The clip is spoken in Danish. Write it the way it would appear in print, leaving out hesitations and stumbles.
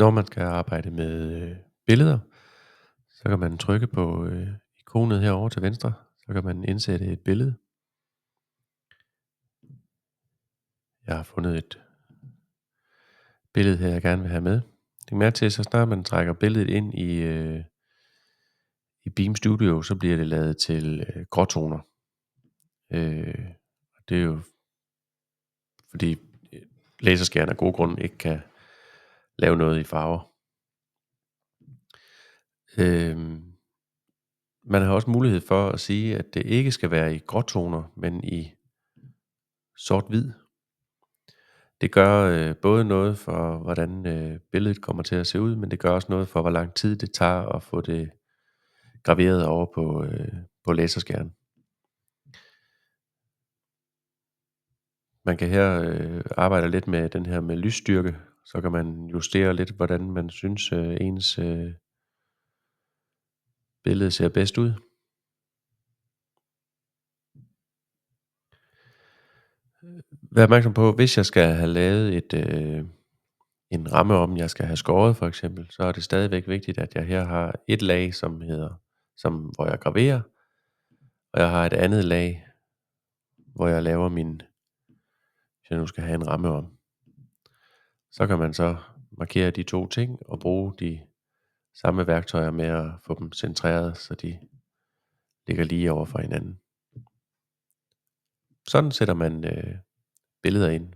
Når man skal arbejde med billeder, så kan man trykke på ikonet herovre til venstre. Så kan man indsætte et billede. Jeg har fundet et billede her, jeg gerne vil have med. Læg mærke til, så snart man trækker billedet ind i Beam Studio, så bliver det lavet til gråtoner. Det er jo fordi laserskæreren af gode grunde ikke kan lave noget i farver. Man har også mulighed for at sige, at det ikke skal være i gråtoner, men i sort-hvid. Det gør både noget for, hvordan billedet kommer til at se ud, men det gør også noget for, hvor lang tid det tager at få det graveret over på laserskærmen. Man kan her arbejde lidt med den her med lysstyrke, så kan man justere lidt, hvordan man synes ens billede ser bedst ud. Vær opmærksom på, hvis jeg skal have lavet en ramme om, jeg skal have skåret for eksempel, så er det stadigvæk vigtigt, at jeg her har et lag, hvor jeg graverer, og jeg har et andet lag, hvor jeg laver hvis jeg nu skal have en ramme om. Så kan man så markere de to ting og bruge de samme værktøjer med at få dem centreret, så de ligger lige over for hinanden. Sådan sætter man billeder ind